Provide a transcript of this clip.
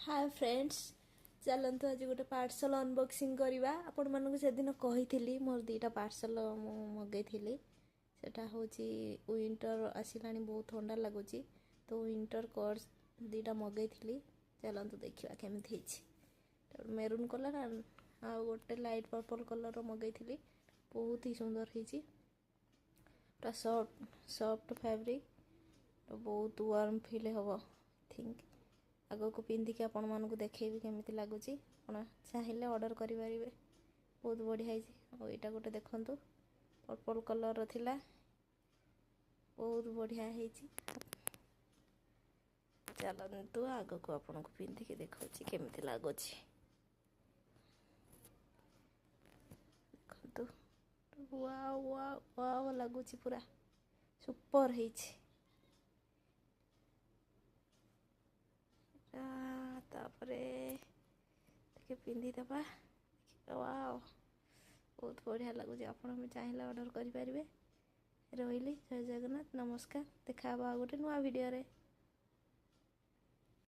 Hi friends, चलतु आज गोटे पार्सल अनबॉक्सिंग करवा। आपण मानक से दिन कही मोर दीटा पार्सल मगेली सेटा हूँ विंटर आसला बहुत ठंडा लगुच तो विंटर कोर्स दीटा मगेली। चलतु देखा केमी मेरून कलर आ गोटे लाइट पर्पल कलर मगेली। बहुत ही सुंदर होती सॉफ्ट फैब्रिक बहुत वार्म फील हम थिंक आग को पिंधिकी आपण मानक देखेबी केमिति लगुच आप चाहिए ऑर्डर करें। बहुत बढ़िया और यहाँ गोटे देखु पर्पल कलर थिला बहुत बढ़िया चलतु आग को आपन को पिंधिकी देखा केमिति लगुच देखु। वाव वाव वाव लगुच पूरा सुपर है। तापरे देखिए पिंधि दबा वाव बहुत बढ़िया लगुच। आपण भी चाहिए ऑर्डर करें। रही जय जगन्नाथ नमस्कार। देखा गोटे नुआ वीडियो रे।